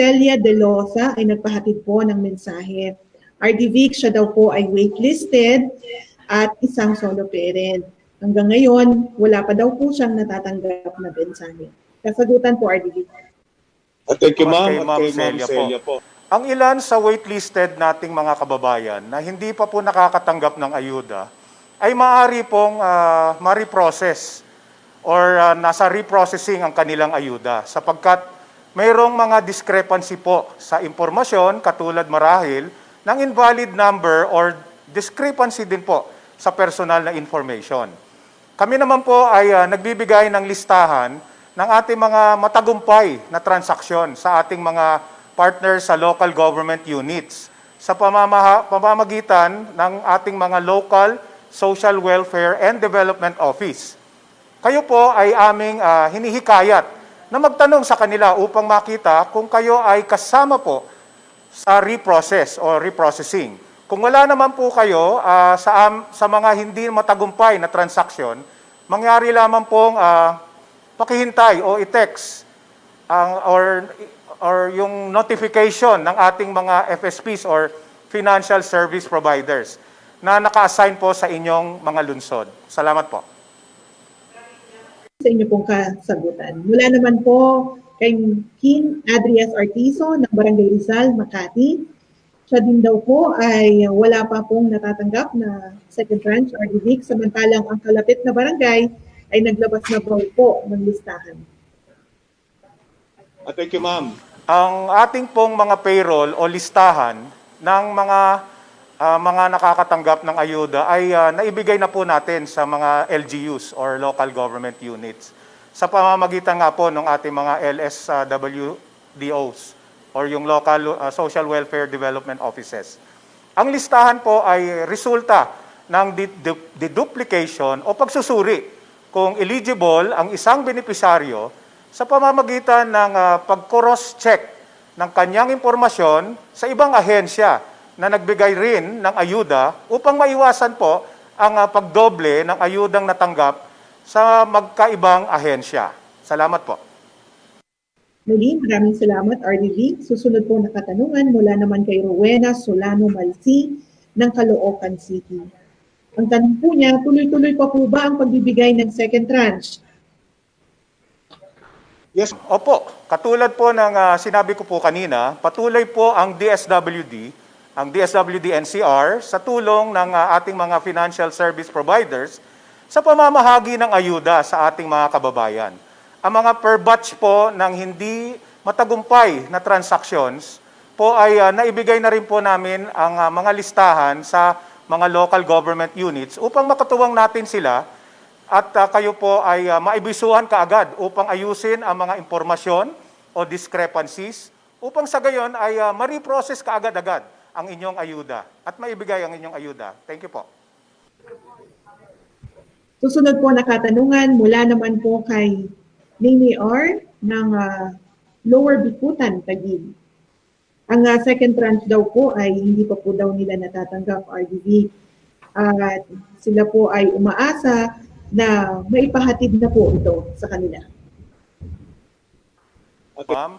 Celia De Losa ay nagpahatid po ng mensahe. RD Vic, siya daw po ay waitlisted at isang solo parent. Hanggang ngayon, wala pa daw po siyang natatanggap na mensahe. Kasagutan po, RD Vic. Thank you, At ma'am. kay Ma'am Celia po. Ang ilan sa waitlisted nating mga kababayan na hindi pa po nakakatanggap ng ayuda ay maaari pong ma-reprocess or nasa reprocessing ang kanilang ayuda sapagkat mayroong mga discrepancy po sa impormasyon katulad marahil ng invalid number or discrepancy din po sa personal na information. Kami naman po ay nagbibigay ng listahan ng ating mga matagumpay na transaksyon sa ating mga partners sa local government units sa pamamagitan ng ating mga local social welfare and development office. Kayo po ay aming hinihikayat na magtanong sa kanila upang makita kung kayo ay kasama po sa reprocess o reprocessing. Kung wala naman po kayo sa mga hindi matagumpay na transaksyon, mangyari lamang pong pakihintay o i-text or yung notification ng ating mga FSPs or financial service providers na naka-assign po sa inyong mga lungsod. Salamat po. Sa inyo pong kasagutan. Mula naman po kay King Adrias Artizo ng Barangay Rizal, Makati. Siya din daw po ay wala pa pong natatanggap na second tranche or DVIC, samantalang ang kalapit na barangay ay naglabas na po ng listahan. Thank you, ma'am. Ang ating pong mga payroll o listahan ng mga nakakatanggap ng ayuda ay naibigay na po natin sa mga LGUs or local government units sa pamamagitan nga po ng ating mga LSWDOs or yung local social welfare development offices. Ang listahan po ay resulta ng deduplication o pagsusuri kung eligible ang isang benepisaryo sa pamamagitan ng pag-cross-check ng kanyang impormasyon sa ibang ahensya na nagbigay rin ng ayuda upang maiwasan po ang pagdoble ng ayudang natanggap sa magkaibang ahensya. Salamat po. Muli, maraming salamat, RDV. Susunod po na katanungan mula naman kay Rowena Solano Malsi ng Caloocan City. Ang tanong po niya, tuloy-tuloy pa po ba ang pagbibigay ng second tranche? Yes. Opo, katulad po ng sinabi ko po kanina, patuloy po ang DSWD NCR sa tulong ng ating mga financial service providers sa pamamahagi ng ayuda sa ating mga kababayan. Ang mga per batch po ng hindi matagumpay na transactions po ay naibigay na rin po namin ang mga listahan sa mga local government units upang makatuwang natin sila at kayo po ay maibisuhan kaagad upang ayusin ang mga impormasyon o discrepancies upang sa gayon ay ma-reprocess kaagad-agad ang inyong ayuda at maibigay ang inyong ayuda. Thank you po. Susunod po na katanungan mula naman po kay Nini R ng Lower Bikutan, Taguig. Ang second tranche daw po ay hindi pa po daw nila natatanggap, RDV. At sila po ay umaasa na maipahatid na po ito sa kanila. Ma'am,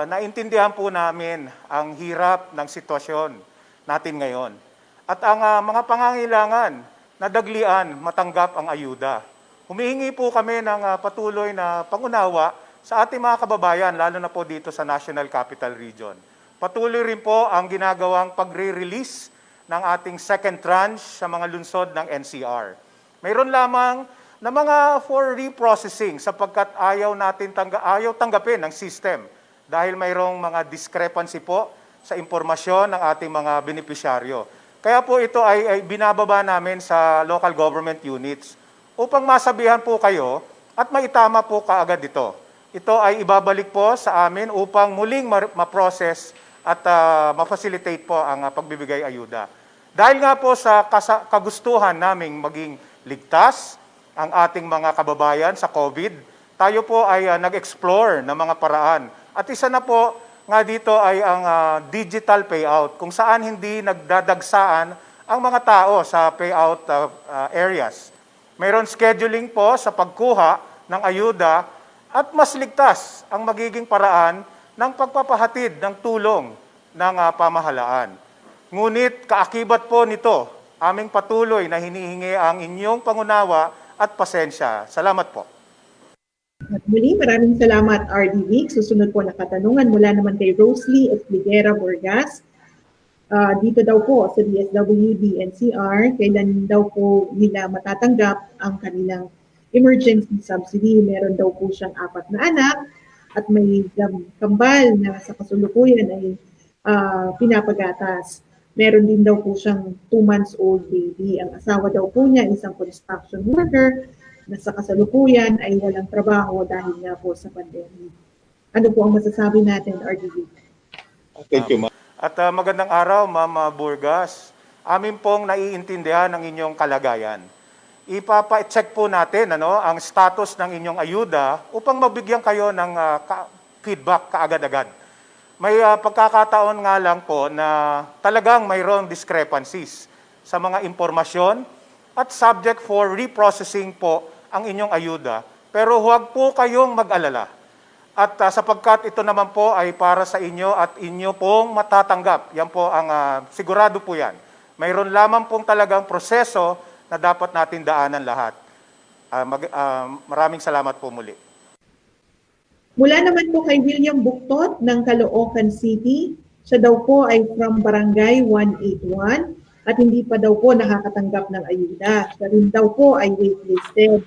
naintindihan po namin ang hirap ng sitwasyon natin ngayon. At ang mga pangangailangan na daglian matanggap ang ayuda. Humihingi po kami ng patuloy na pangunawa sa ating mga kababayan, lalo na po dito sa National Capital Region. Patuloy rin po ang ginagawang pagre-release ng ating second tranche sa mga lungsod ng NCR. Mayroon lamang na mga for reprocessing sapagkat ayaw tanggapin ng system dahil mayroong mga discrepancy po sa impormasyon ng ating mga benepisyaryo. Kaya po ito ay binababa namin sa local government units upang masabihan po kayo at maitama po kaagad ito. Ito ay ibabalik po sa amin upang muling ma-process at ma-facilitate po ang pagbibigay ayuda. Dahil nga po sa kagustuhan naming maging ligtas ang ating mga kababayan sa COVID, tayo po ay nag-explore ng mga paraan. At isa na po nga dito ay ang digital payout, kung saan hindi nagdadagsaan ang mga tao sa payout areas. Mayroon scheduling po sa pagkuha ng ayuda at mas ligtas ang magiging paraan ng pagpapahatid ng tulong ng pamahalaan. Ngunit kaakibat po nito, aming patuloy na hinihingi ang inyong pangunawa at pasensya. Salamat po. At muli, maraming salamat, RD Vic. Susunod po na katanungan mula naman kay Rosalie Espliguera Borgas. Dito daw po sa DSWD NCR, kailan daw po nila matatanggap ang kanilang emergency subsidy. Meron daw po siyang 4 na anak at may kambal na sa kasulukuyan ay pinapagatas. Meron din daw po siyang 2 months old baby. Ang asawa daw po niya, isang construction worker, na sa kasalukuyan ay walang trabaho dahil nga po sa pandemic. Ano po ang masasabi natin, RDV? Thank you, ma'am. At magandang araw, Ma'am Burgas. Amin pong naiintindihan ang inyong kalagayan. Ipapa-check po natin ang status ng inyong ayuda upang mabigyan kayo ng feedback kaagad-agad. May pagkakataon nga lang po na talagang mayroong discrepancies sa mga impormasyon at subject for reprocessing po ang inyong ayuda. Pero huwag po kayong mag-alala. At sapagkat ito naman po ay para sa inyo at inyo pong matatanggap. Yan po ang sigurado po yan. Mayroon lamang pong talagang proseso na dapat natin daanan lahat. Maraming salamat po muli. Mula naman po kay William Buktot ng Caloocan City. Siya daw po ay from Barangay 181 at hindi pa daw po nakakatanggap ng ayuda. Siya rin daw po ay waitlisted.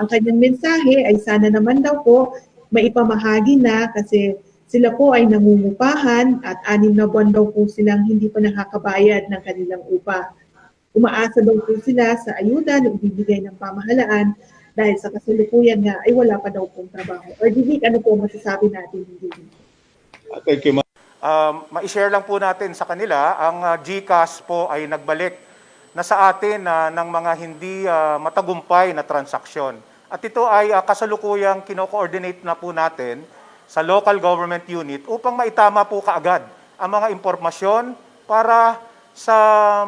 Ang kanyang mensahe ay sana naman daw po maipamahagi na kasi sila po ay nangungupahan at 6 na buwan daw po silang hindi pa nakakabayad ng kanilang upa. Umaasa daw po sila sa ayuda na ibibigay ng pamahalaan dahil sa kasalukuyan nga ay wala pa daw pong trabaho. Or Divik, ano po masasabi natin? Thank you, ma'am. Ma-share lang po natin sa kanila, ang GCash po ay nagbalik na sa atin ng mga hindi matagumpay na transaksyon. At ito ay kasalukuyang kino-coordinate na po natin sa local government unit upang maitama po kaagad ang mga impormasyon para sa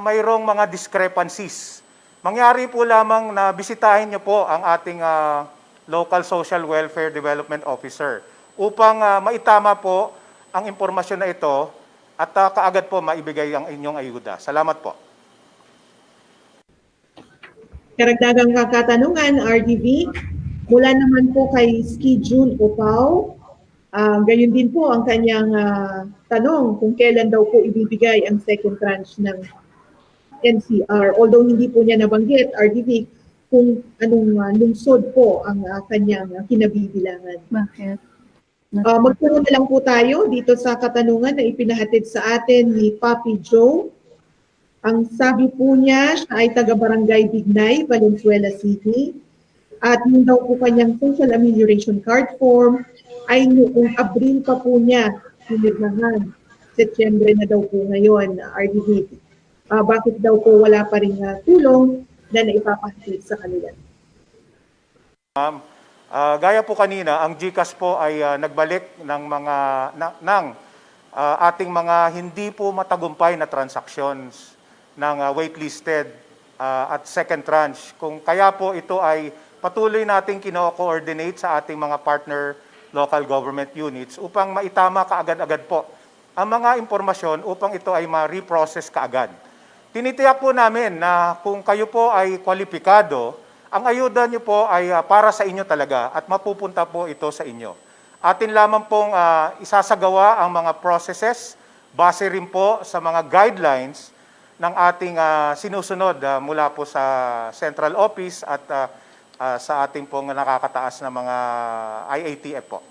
mayroong mga discrepancies. Mangyari po lamang na bisitahin niyo po ang ating local social welfare development officer upang maitama po ang impormasyon na ito at kaagad po maibigay ang inyong ayuda. Salamat po. Karagdagang katanungan, RDV, mula naman po kay Ski June Opao. Gayon din po ang kanyang tanong kung kailan daw po ibibigay ang second tranche ng NCR. Although hindi po niya nabanggit, RDV, kung anong lungsod po ang kanyang kinabibilangan. Bakit? Magkaroon na lang po tayo dito sa katanungan na ipinahatid sa atin ni Papi Joe. Ang sabi po niya, siya ay taga-Barangay Bignay, Valenzuela City. At yung daw po kanyang social amelioration card form ay noong Abril pa po niya pinirmahan. Setyembre na daw po ngayon, RDV. Bakit daw po wala pa rin tulong na naipapahatid sa kanila? Gaya po kanina, ang GCash po ay nagbalik ng mga ating mga hindi po matagumpay na transactions ng waitlisted at second tranche. Kung kaya po ito ay patuloy nating kino-coordinate sa ating mga partner local government units upang maitama kaagad-agad po ang mga impormasyon upang ito ay ma-reprocess kaagad. Tinitiyak po namin na kung kayo po ay kwalipikado, ang ayuda niyo po ay para sa inyo talaga at mapupunta po ito sa inyo. Atin lamang pong isasagawa ang mga processes base rin po sa mga guidelines ng ating sinusunod mula po sa central office at sa ating pong nakakataas na mga IATF po.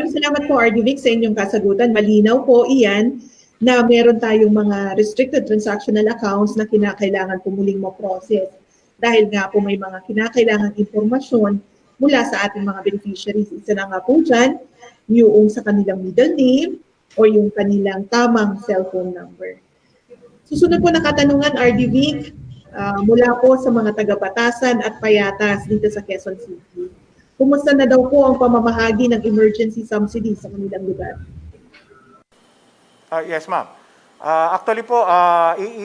Salamat po, RDVIC, sa inyong kasagutan. Malinaw po iyan na meron tayong mga restricted transactional accounts na kinakailangan po muling ma-process. Dahil nga po may mga kinakailangan impormasyon mula sa ating mga beneficiaries. Isa na nga po dyan, yung sa kanilang middle name o yung kanilang tamang cellphone number. Susunod po na katanungan, RDVIC, mula po sa mga taga-Batasan at Payatas dito sa Quezon City. Kumusta na daw po ang pamamahagi ng emergency subsidy sa kanilang lugar? Yes, ma'am. Actually po,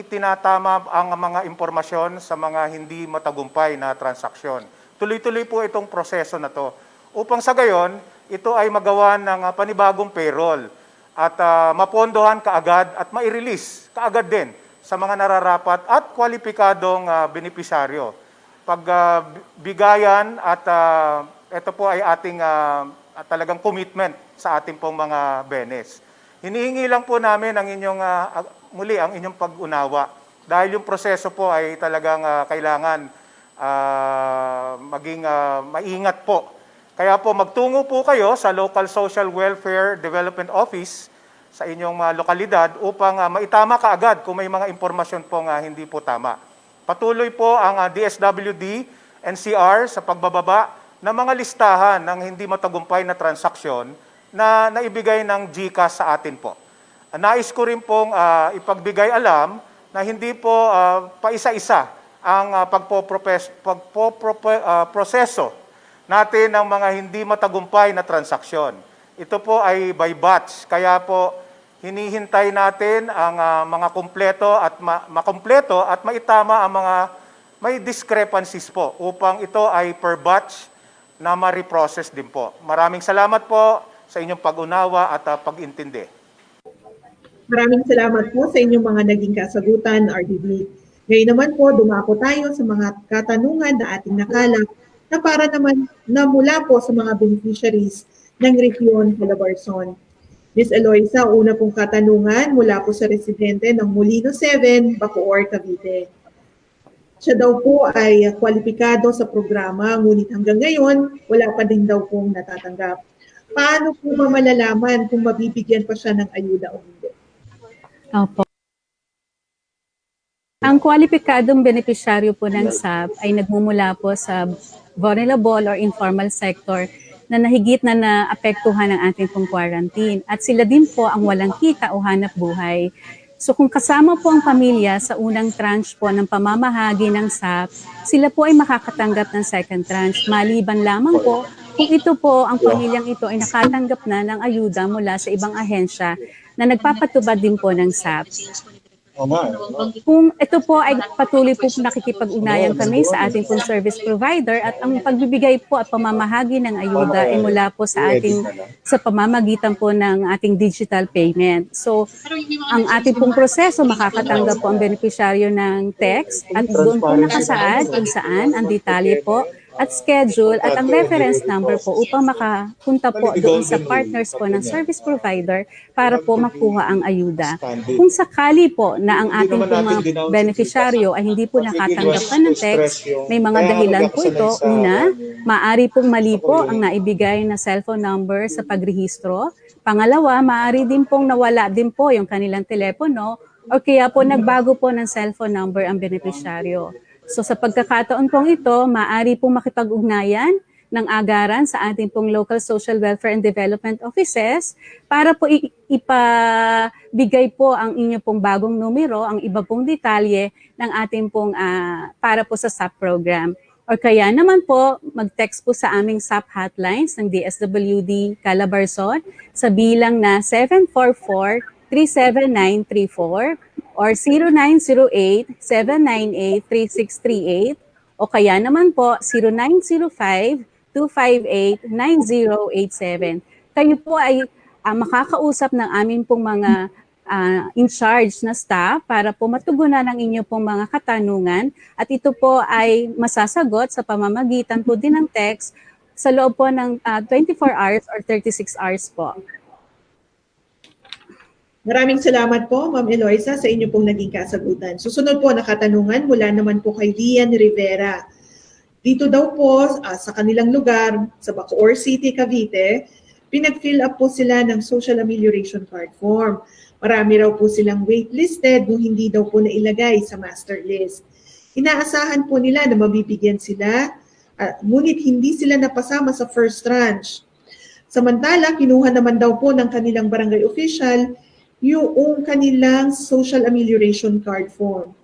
itinatama ang mga impormasyon sa mga hindi matagumpay na transaksyon. Tuloy-tuloy po itong proseso na to. Upang sa gayon, ito ay magawa ng panibagong payroll at mapondohan kaagad at mai-release kaagad din sa mga nararapat at kwalipikadong benepisyaryo. Pagbigayan at ito po ay ating talagang commitment sa ating pong mga benes. Hinihingi lang po namin ang inyong muli ang inyong pag-unawa dahil yung proseso po ay talagang kailangan maging maingat po. Kaya po magtungo po kayo sa Local Social Welfare Development Office sa inyong lokalidad upang maitama kaagad kung may mga impormasyon pong hindi po tama. Patuloy po ang DSWD, NCR sa pagbababa ng mga listahan ng hindi matagumpay na transaksyon na naibigay ng GCash sa atin po. Nais ko rin pong ipagbigay alam na hindi po paisa-isa ang pagpoproseso natin ng mga hindi matagumpay na transaksyon. Ito po ay by batch, kaya po hinihintay natin ang mga kumpleto at makumpleto at maitama ang mga may discrepancies po upang ito ay per batch na ma-reprocess din po. Maraming salamat po sa inyong pag-unawa at pag-intindi. Maraming salamat po sa inyong mga naging kasagutan, RDB. Ngayon naman po, dumako tayo sa mga katanungan na ating nakalap na para naman na mula po sa mga beneficiaries ng Region Calabarzon. Ms. Eloisa, una pong katanungan mula po sa residente ng Molino 7, Bacoor, Cavite. Siya daw po ay kwalipikado sa programa, ngunit hanggang ngayon, wala pa din daw pong natatanggap. Paano po ba malalaman kung mabibigyan pa siya ng ayuda o hindi? Opo. Ang kwalipikadong benepisyaryo po ng SAP ay nagmumula po sa vulnerable or informal sector na nahigit na naapektuhan ng ating pong quarantine. At sila din po ang walang kita o hanap buhay. So kung kasama po ang pamilya sa unang tranche po ng pamamahagi ng SAP, sila po ay makakatanggap ng second tranche. Maliban lamang po kung ito po, ang pamilyang ito ay nakatanggap na ng ayuda mula sa ibang ahensya na nagpapatubad din po ng SAP. Kung ito po ay patuloy po nakikipag-ugnayan kami sa ating pong service provider at ang pagbibigay po at pamamahagi ng ayuda ay mula po sa pamamagitan po ng ating digital payment. So, ang ating pong proseso, makakatanggap po ang benepisyaryo ng text at doon po nakasaad kung saan ang detalye po at schedule at ang reference number po upang makapunta po doon sa partners po ng service provider para po makuha ang ayuda. Kung sakali po na ang ating po mga beneficiaryo ay hindi po nakatanggap pa ng text, may mga dahilan po ito. Una, maaari pong mali po ang naibigay na cellphone number sa pagrehistro. Pangalawa, maaari din pong nawala din po yung kanilang telepono o kaya po nagbago po ng cellphone number ang beneficiaryo. So sa pagkakataon pong ito, maaari pong makipag-ugnayan ng agaran sa ating pong local social welfare and development offices para po ipabigay po ang inyo pong bagong numero, ang iba pong detalye ng ating pong para po sa SAP program. O kaya naman po, mag-text po sa aming SAP hotlines ng DSWD Calabarzon sa bilang na 744-37934 or 0908-798-3638 o kaya naman po 0905-258-9087. Kayo po ay makakausap ng aming pong mga in charge na staff para po matugunan ang inyo pong mga katanungan at ito po ay masasagot sa pamamagitan po din ng text sa loob po ng 24 hours or 36 hours po. Maraming salamat po, Ma'am Eloisa, sa inyo pong naging kasagutan. Susunod po na katanungan mula naman po kay Lian Rivera. Dito daw po sa kanilang lugar, sa Bacoor City, Cavite, pinag-fill up po sila ng social amelioration card form. Marami raw po silang waitlisted nung hindi daw po nailagay sa master list. Inaasahan po nila na mabibigyan sila, ngunit hindi sila napasama sa first tranche. Samantala, kinuha naman daw po ng kanilang barangay official yung kanilang social amelioration card form.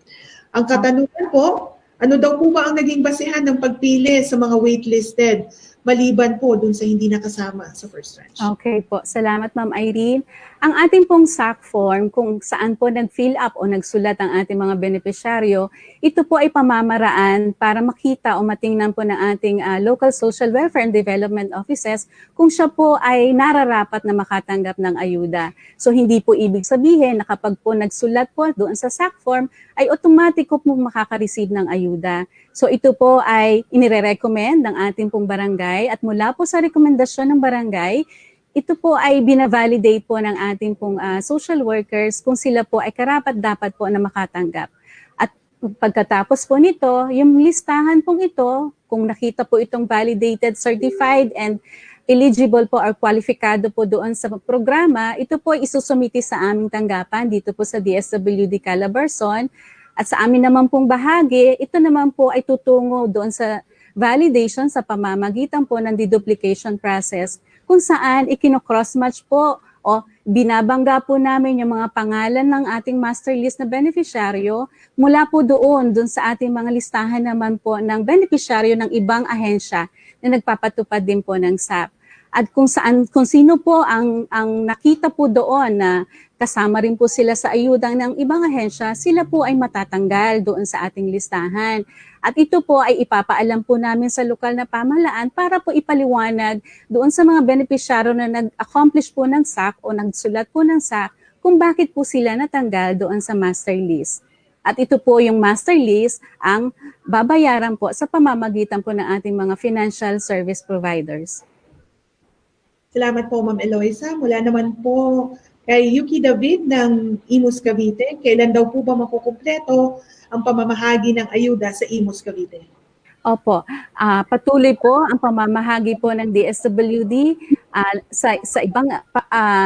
Ang katanungan po, ano daw po ba ang naging basehan ng pagpili sa mga waitlisted? maliban po dun sa hindi nakasama sa first tranche. Okay po. Salamat, Ma'am Irene. Ang ating pong SAC form, kung saan po nag-fill up o nagsulat ang ating mga benepisyaryo, ito po ay pamamaraan para makita o matingnan po ng ating local social welfare and development offices kung siya po ay nararapat na makatanggap ng ayuda. So hindi po ibig sabihin na kapag po nagsulat po doon sa SAC form, ay automatic po makaka-receive ng ayuda. So ito po ay inire-recommend ng ating pong barangay at mula po sa rekomendasyon ng barangay, ito po ay binavalidate po ng ating pong social workers kung sila po ay karapat-dapat po na makatanggap. At pagkatapos po nito, yung listahan pong ito, kung nakita po itong validated, certified, and eligible po or kwalifikado po doon sa programa, ito po ay isusumiti sa aming tanggapan dito po sa DSWD Calabarzon. At sa amin naman pong bahagi, ito naman po ay tutungo doon sa validation sa pamamagitan po ng deduplication process kung saan ikino-cross-match po o binabangga po namin yung mga pangalan ng ating master list na beneficiaryo mula po doon sa ating mga listahan naman po ng beneficiaryo ng ibang ahensya na nagpapatupad din po ng SAP. At kung sino po ang nakita po doon na kasama rin po sila sa ayudang ng ibang ahensya, sila po ay matatanggal doon sa ating listahan. At ito po ay ipapaalam po namin sa lokal na pamahalaan para po ipaliwanag doon sa mga benepisyaryo na nag-accomplish po ng SAC o nagsulat po ng SAC kung bakit po sila natanggal doon sa master list. At ito po yung master list ang babayaran po sa pamamagitan po ng ating mga financial service providers. Salamat po, Ma'am Eloisa. Mula naman po kay Yuki David ng Imus Cavite, kailan daw po ba makukumpleto ang pamamahagi ng ayuda sa Imus Cavite? Opo, patuloy po ang pamamahagi po ng DSWD sa ibang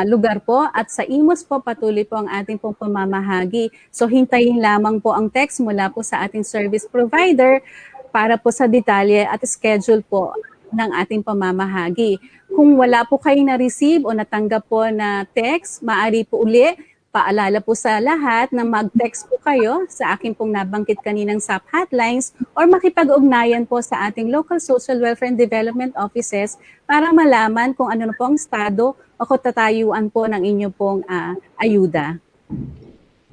lugar po at sa Imus po patuloy po ang ating pong pamamahagi. So hintayin lamang po ang text mula po sa ating service provider para po sa detalye at schedule po ng ating pamamahagi. Kung wala po kayong na-receive o natanggap po na text, maaari po uli, paalala po sa lahat na mag-text po kayo sa akin pong nabanggit kaninang SAP hotlines or makipag-ugnayan po sa ating local social welfare and development offices para malaman kung ano na po ang estado o katatayuan po ng inyong pong ayuda.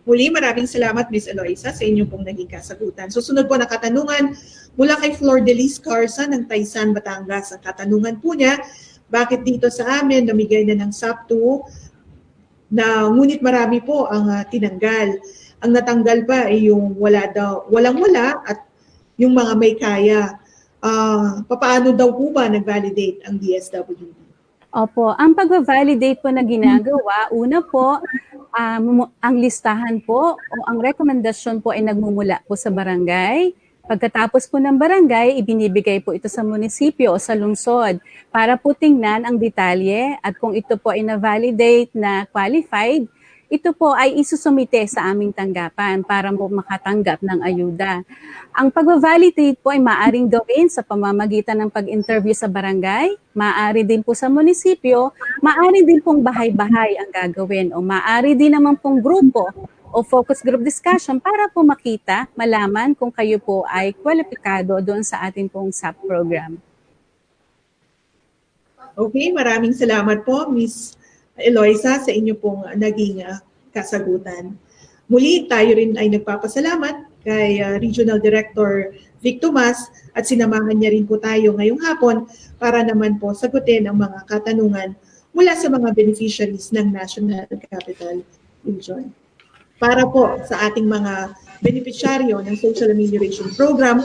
Muli, maraming salamat, Ms. Eloisa, sa inyong pong naging kasagutan. Susunod po na katanungan mula kay Flor Delis Carsa ng Taysan, Batangas. Ang katanungan po niya, bakit dito sa amin namigay na ng SAP 2 na ngunit marami po ang tinanggal. Ang natanggal pa ay yung walang-wala at yung mga may kaya. Papaano daw po ba nag-validate ang DSWD? Opo, ang pag-validate po na ginagawa, una po, ang listahan po o ang rekomendasyon po ay nagmumula po sa barangay. Pagkatapos po ng barangay, ibinibigay po ito sa munisipyo o sa lungsod para po tingnan ang detalye at kung ito po ay na-validate na qualified, ito po ay isusumite sa aming tanggapan para po makatanggap ng ayuda. Ang pag-validate po ay maaaring gawin sa pamamagitan ng pag-interview sa barangay, maaari din po sa munisipyo, maaari din pong bahay-bahay ang gagawin o maaari din naman pong grupo o focus group discussion para po makita, malaman kung kayo po ay kwalipikado doon sa ating pong SAP program. Okay, maraming salamat po, Ms. Eloisa, sa inyo pong naging kasagutan. Muli, tayo rin ay nagpapasalamat kay Regional Director Vic Tomas at sinamahan niya rin po tayo ngayong hapon para naman po sagutin ang mga katanungan mula sa mga beneficiaries ng National Capital Region. Para po sa ating mga beneficiaryo ng Social Amelioration Program,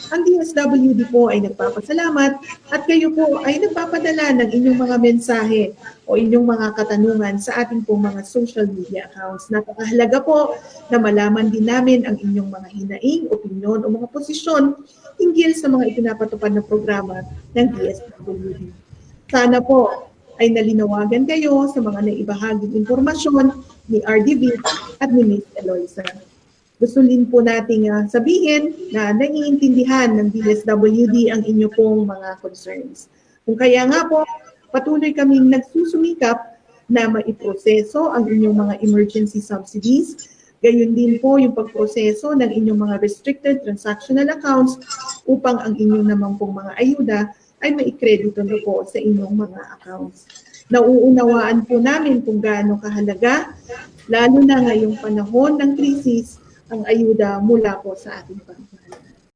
ang DSWD po ay nagpapasalamat at kayo po ay nagpapadala ng inyong mga mensahe o inyong mga katanungan sa ating po mga social media accounts. Napakahalaga po na malaman din namin ang inyong mga hinaing, opinyon o mga posisyon hinggil sa mga ipinapatupad na programa ng DSWD. Sana po ay nalinawagan kayo sa mga naibahaging impormasyon ni RDV at ni Ms. Eloisa. Gusto din po nating sabihin na naiintindihan ng DSWD ang inyo pong mga concerns. Kung kaya nga po, patuloy kaming nagsusumikap na maiproseso ang inyong mga emergency subsidies. Gayon din po yung pagproseso ng inyong mga restricted transactional accounts upang ang inyong naman pong mga ayuda ay maikredito na po sa inyong mga accounts. Nauunawaan po namin kung gaano kahalaga, lalo na ngayong panahon ng krisis, ang ayuda mula po sa ating pamahalaan.